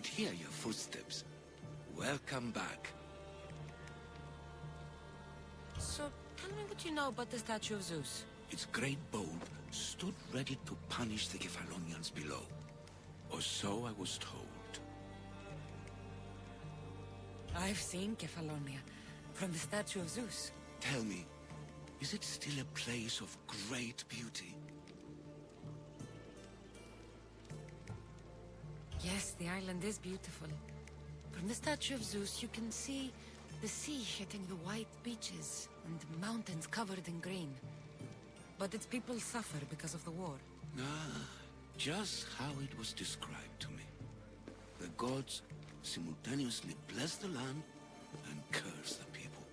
could hear your footsteps. Welcome back. So, tell me what you know about the statue of Zeus. Its great bulb stood ready to punish the Kephalonians below. Or so I was told. I've seen Kefalonia, from the statue of Zeus. Tell me, is it still a place of great beauty? Yes, the island is beautiful. From the statue of Zeus, you can see the sea hitting the white beaches and mountains covered in green. But its people suffer because of the war. Ah, just how it was described to me. The gods simultaneously bless the land and curse the people.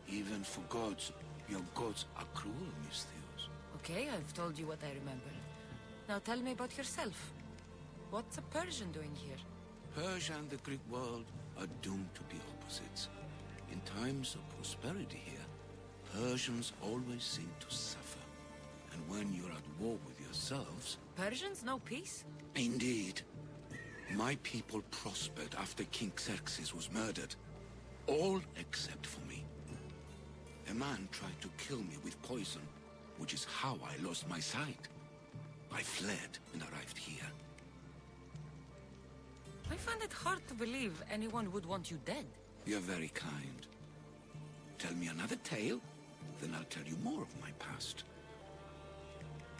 Even for gods, your gods are cruel, Misthios. Okay, I've told you what I remember. Now tell me about yourself. What's a Persian doing here? Persia and the Greek world are doomed to be opposites. In times of prosperity here, Persians always seem to suffer. And when you're at war with yourselves... Persians know peace? Indeed. My people prospered after King Xerxes was murdered. All except for me. A man tried to kill me with poison, which is how I lost my sight. I fled and arrived here. I find it hard to believe anyone would want you dead. You're very kind. Tell me another tale, then I'll tell you more of my past.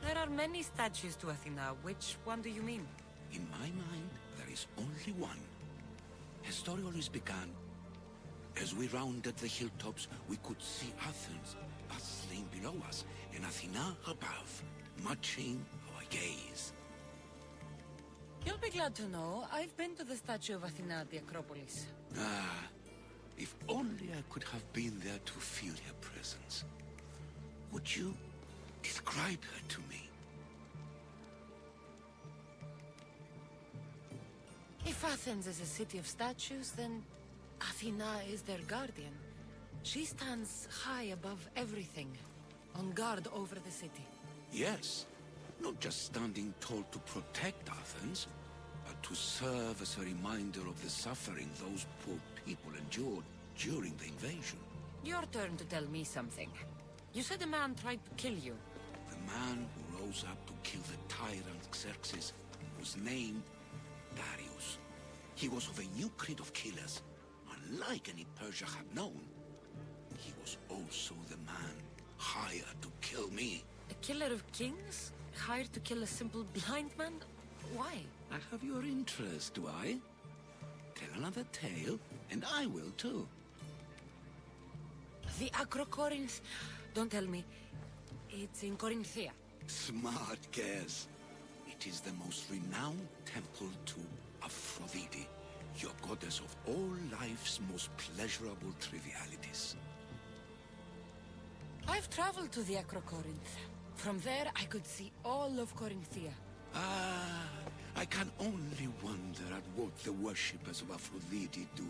There are many statues to Athena. Which one do you mean? In my mind, there is only one. Her story always began. As we rounded the hilltops, we could see Athens bustling below us, and Athena above, matching our gaze. You'll be glad to know I've been to the statue of Athena at the Acropolis. Ah, if only I could have been there to feel her presence. Would you describe her to me? If Athens is a city of statues, then Athena is their guardian. She stands high above everything, on guard over the city. Yes, not just standing tall to protect Athens, but to serve as a reminder of the suffering those poor people endured during the invasion. Your turn to tell me something. You said a man tried to kill you. The man who rose up to kill the tyrant Xerxes was named Darius. He was of a new creed of killers, unlike any Persia had known. He was also the man hired to kill me. A killer of kings? Hired to kill a simple blind man? Why? I have your interest, do I? Tell another tale, and I will too. The Acrocorinth? Don't tell me. It's in Corinthia. Smart guess. It is the most renowned temple to Aphrodite, your goddess of all life's most pleasurable trivialities. I've traveled to the Acrocorinth. From there, I could see all of Corinthia. Ah, I can only wonder at what the worshippers of Aphrodite do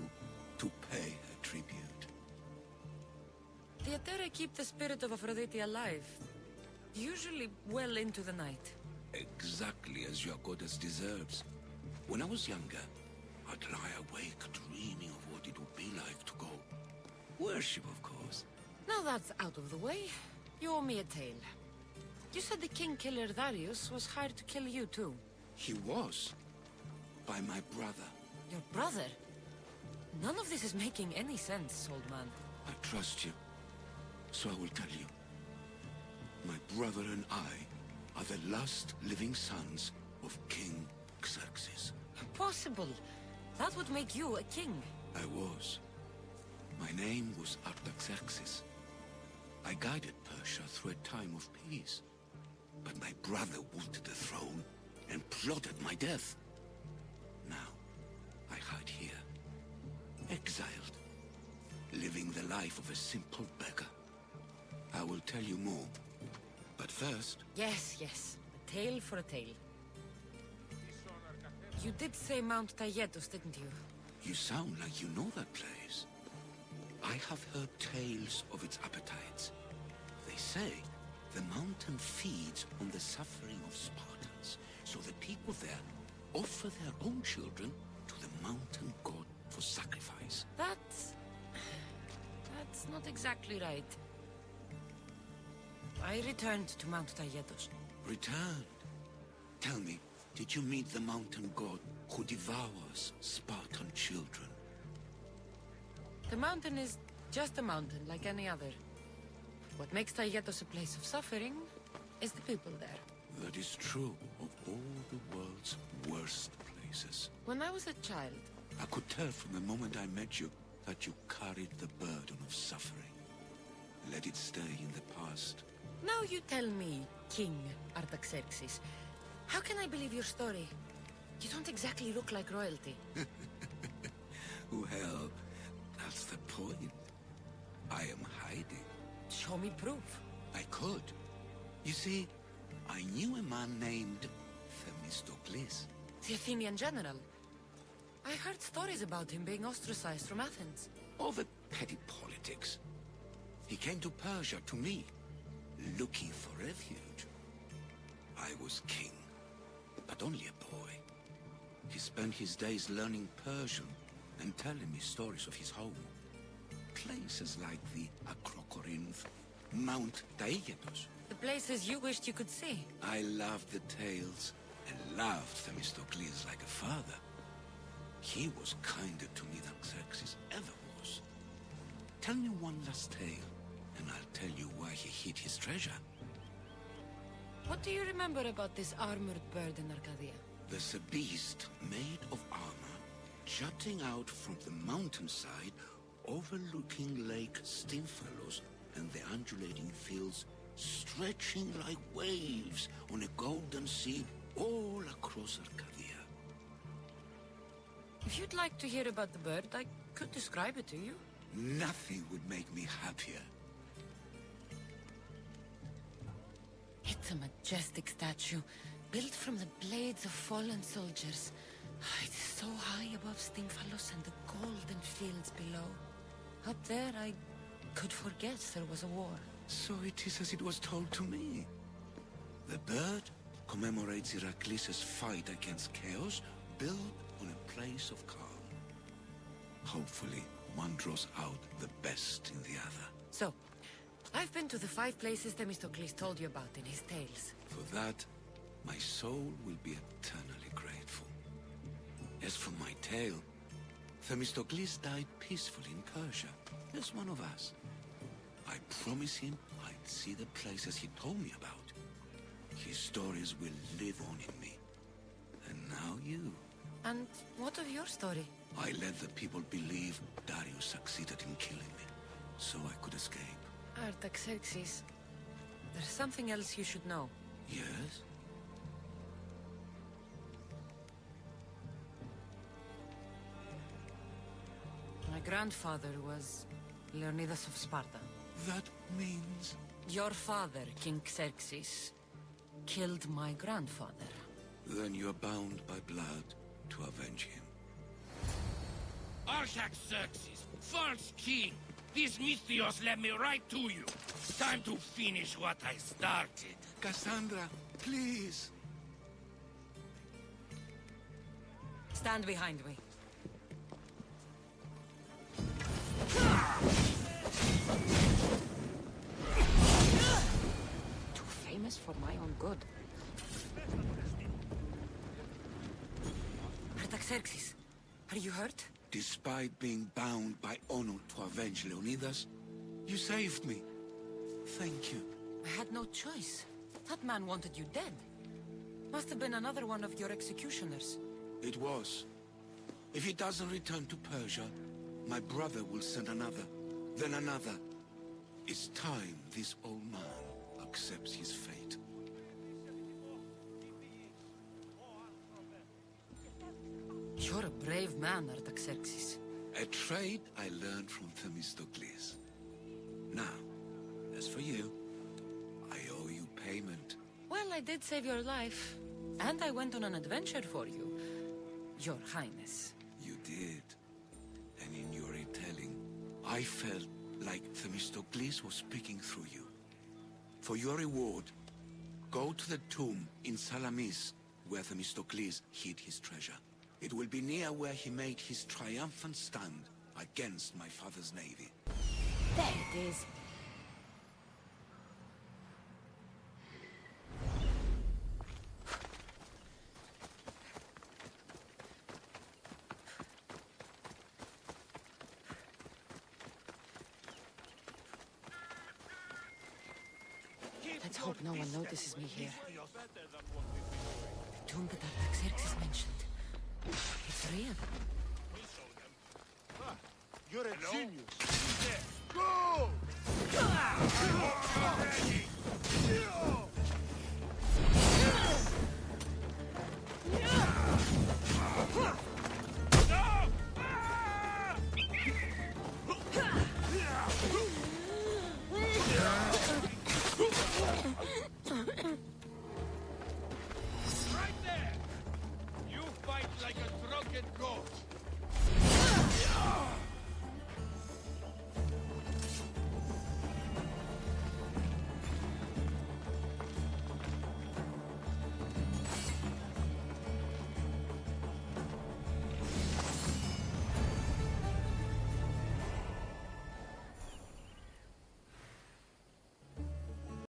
to pay her tribute. The Aeteri keep the spirit of Aphrodite alive, usually well into the night. Exactly as your goddess deserves. When I was younger, I'd lie awake dreaming of what it would be like to go. Worship, of course. Now that's out of the way, you owe me a tale. You said the king killer Darius was hired to kill you too. He was. By my brother. Your brother? None of this is making any sense, old man. I trust you, so I will tell you. My brother and I are the last living sons of King Xerxes. Impossible. That would make you a king. I was. My name was Artaxerxes. I guided Persia through a time of peace. But my brother wanted the throne and plotted my death. Now, I hide here, exiled, living the life of a simple beggar. I will tell you more, but first... Yes, yes. A tale for a tale. You did say Mount Taygetus, didn't you? You sound like you know that place. I have heard tales of its appetites. They say the mountain feeds on the suffering of Spartans, so the people there offer their own children to to the mountain god for sacrifice. That's not exactly right. I returned to Mount Taygetos. Returned? Tell me, did you meet the mountain god who devours Spartan children? The mountain is just a mountain, like any other. What makes Taygetos a place of suffering is the people there. That is true of all the world's worst places. When I was a child, I could tell from the moment I met you that you carried the burden of suffering. Let it stay in the past. now you tell me, King Artaxerxes, how can I believe your story? You don't exactly look like royalty. Well, that's the point. I am hiding. Show me proof. I could. You see, I knew a man named Themistocles. The Athenian general. I heard stories about him being ostracized from Athens. Over petty politics. He came to Persia to me, looking for refuge. I was king, but only a boy. He spent his days learning Persian and telling me stories of his home. Places like the Acrocorinth, Mount Taygetos. The places you wished you could see. I loved the tales and loved Themistocles like a father. He was kinder to me than Xerxes ever was. Tell me one last tale, and I'll tell you why he hid his treasure. What do you remember about this armored bird in Arcadia? There's a beast made of armor, jutting out from the mountainside, overlooking Lake Stymphalos and the undulating fields, stretching like waves on a golden sea all across Arcadia. If you'd like to hear about the bird, I could describe it to you. Nothing would make me happier. It's a majestic statue, built from the blades of fallen soldiers. It's so high above Stymphalos and the golden fields below. Up there, I could forget there was a war. So it is as it was told to me. The bird commemorates Heracles' fight against chaos, built on a place of calm. Hopefully, one draws out the best in the other. So, I've been to the 5 places Themistocles told you about in his tales. For that, my soul will be eternally grateful. As for my tale, Themistocles died peacefully in Persia, as one of us. I promise him I'd see the places he told me about. His stories will live on in me. And now you. And what of your story? I let the people believe Darius succeeded in killing me, so I could escape. Artaxerxes, there's something else you should know. Yes? My grandfather was Leonidas of Sparta. That means... Your father, King Xerxes, killed my grandfather. Then you're bound by blood to avenge him. Artaxerxes, false king! These Misthios led me right to you. Time to finish what I started. Cassandra, please! Stand behind me. Too famous for my own good. Artaxerxes, are you hurt? Despite being bound by honor to avenge Leonidas, you saved me. Thank you. I had no choice. That man wanted you dead. Must have been another one of your executioners. It was. If he doesn't return to Persia, my brother will send another, then another. It's time this old man accepts his fate. You're a brave man, Artaxerxes. A trait I learned from Themistocles. Now, as for you, I owe you payment. Well, I did save your life. And I went on an adventure for you, Your Highness. You did. And in your retelling, I felt like Themistocles was speaking through you. For your reward, go to the tomb in Salamis, where Themistocles hid his treasure. It will be near where he made his triumphant stand against my father's navy. There it is. Let's hope no one notices me here. The tomb that Artaxerxes mentioned. It's real. You're a genius. Go! Right there! You fight like a drunken goat.